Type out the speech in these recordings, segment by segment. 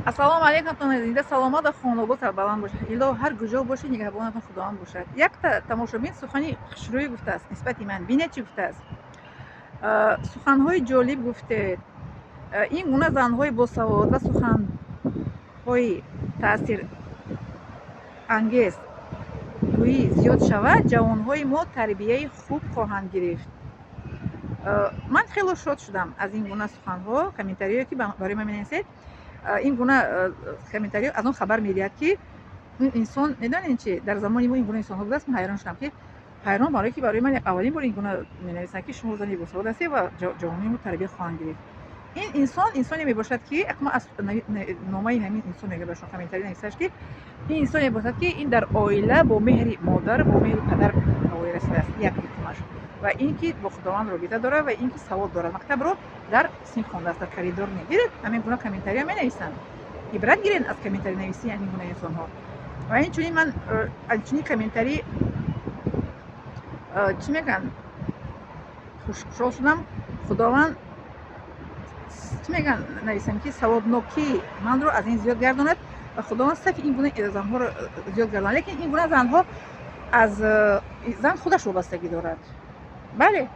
ассалому алайкум назида саломат хонобод баланд бошад ило ҳар гуҷо бошед нигаҳбонатон худованд бошад. Якта тамошобин сухани хушрӯй гуфтааст нисбати ман. Бинед чӣ гуфтааст? Суханҳои ҷолиб гуфтед. Ин гуна занҳои босавод ва суханҳои таъсирангез гӯӣ зиёд шавад, ҷавонҳои мо тарбияи хуб хоҳанд гирифт. Ман хело шод шудам аз ин гуна суханҳо, комментариҳое ки барои ман менависед. Ин гуна комментариҳо аз он хабар медиҳад ки инсон медонед чи дар замони мо ин гуна инсонҳо будааст. Ман ҳайрон шудам ки ҳайрон барое ки барои ман аввалин бор ин гуна менависанд ки шумо зани босавод ҳастед ва ҷавонҳои мо тарбия хоҳанд гирифт. ин инсон инсоне мебошад ки акма аз номаи ҳамин инсон мега бошад комментари нависаш ки ин инсоне мебошад ки ин дар оила бо меҳри модар бо меҳри падар авои расидааст. Як ҳикмаш ва ин ки бо худованд робита дорад ва ин ки савод дорад, мактабро дар синф хондааст, дар коридор мегиред. Ҳамин гуна комментариҳо менависанд. ибрат гиред аз комментари нависии ҳамин гуна инсонҳо. Ва инчунин ман анчунин комментари чӣ мегӯянд хушҳол шудам. Худованд чӣ мегӯянд нависам ки саводнокии манро аз ин зиёд гардонад ва худованд сафи ин гуна занҳоро зиёд гардонад. Лекин ин гуна занҳо аз зан худаш вобастагӣ дорад. Бале,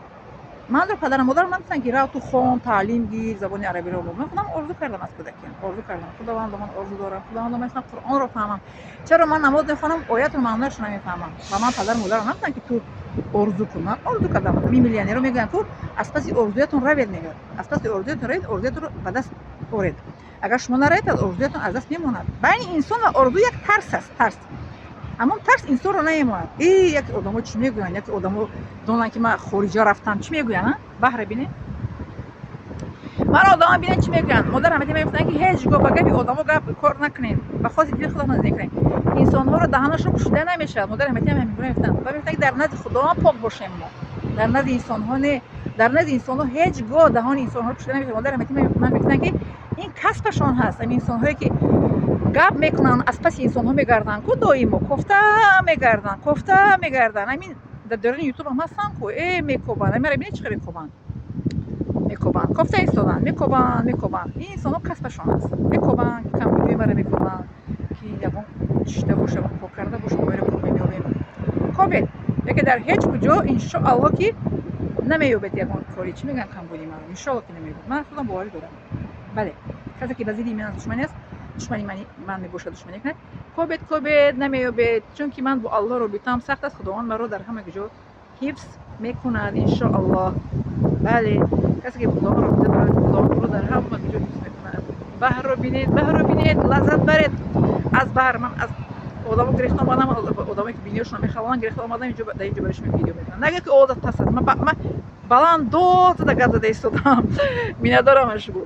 манро падару модарам нагуфтанд ки рав ту хон, таълим гир, забони арабиро омӯз. Ман худам орзу кардам аз кӯдакиям. Орзу кардам. Худовандо ман орзу дорам. Худовандо ман худам Қуръонро фаҳмам. Чаро ман намоз мехонам, оятро маънояшро намефаҳмам. Ва ман падару модарам нагуфтанд ки ту орзу кун. Ман орзу кардам. Ҳамин миллионерҳо мегӯянд ку аз паси орзуятон равед мегӯяд. Аз паси орзуятон равед, орзуятонро ба даст оред. Агар шумо наравед, орзуятон аз даст мемонад. Байни инсон ва орзу як тарс аст. Тарс. ҳамон тарс инсонро намемонад. Яке одамо чӣ мегӯянд? Яке одамо донанд ки ман хориҷа рафтам. Чӣ мегӯянд? Баҳра бинед. Ман одама бинед чӣ мегӯянд? Модар ҳамаки мегуфтанд ки ҳеҷ гоҳ ба габи одамо гап кор накунед. Ба хоси дили худатон назик накунед. Инсонҳоро даҳанашон пӯшида намешавад. Модар ҳамаки ҳамин гуна мегуфтанд. Ва мегуфтанд ки дар назди худованд пок бошем мо. Дар назди инсонҳо не. Дар назди инсонҳо ҳеҷ гоҳ даҳони инсонҳоро пӯшида намешавад. Модар ҳамаки ман мегуфтанд ки ин касбашон ҳаст. Ҳамин инсонҳое ки гап мекунанд, аз паси инсонҳо мегарданд ку доимо кофта мегарданд, кофта мегарданд. Ҳамин дар дорони ютуб ҳам ҳастанд ку мекобанд. Ҳаминро бинед чӣ қадar мекобанд. Мекобанд. Кофта истоданд, мекобанд, мекобанд. Ин инсонҳо касбашон аст. Мекобанд, камбудиҳои маро мекобанд ки ягон чишта боша, пок карда боша, оиро пур меёбем. Кобед, яке дар ҳеҷ куҷо иншоалло ки намеёбед ягон кори чӣ мегӯянд камбудии маро. Иншоалло ки намеёбед. Ман худам боварӣ дорам. Бале, касе ки ба зидди ман душмани аст, душмани ман мебошад, душманӣ кунад. Кобед намеёбед, чунки ман бо Аллоҳ робитаам сахт аст. Худованд маро дар ҳама ҷо ҳифз мекунад иншоаллоҳ. Бале, касе ки Худованд робита дорад, Худованд ӯро дар ҳама ҷо ҳифз мекунад. Баҳрро бинед, лаззат баред аз баҳр. Ман аз одамо гирифта омадам, одамое ки бинёшонам мехалонанд гирифта омадам дар ин ҷо барои шумо видео мекунам. Нагӯед ки одат паст аст. Ман баланд дод зада гап зада истодам. Миннатдорам аз шумо.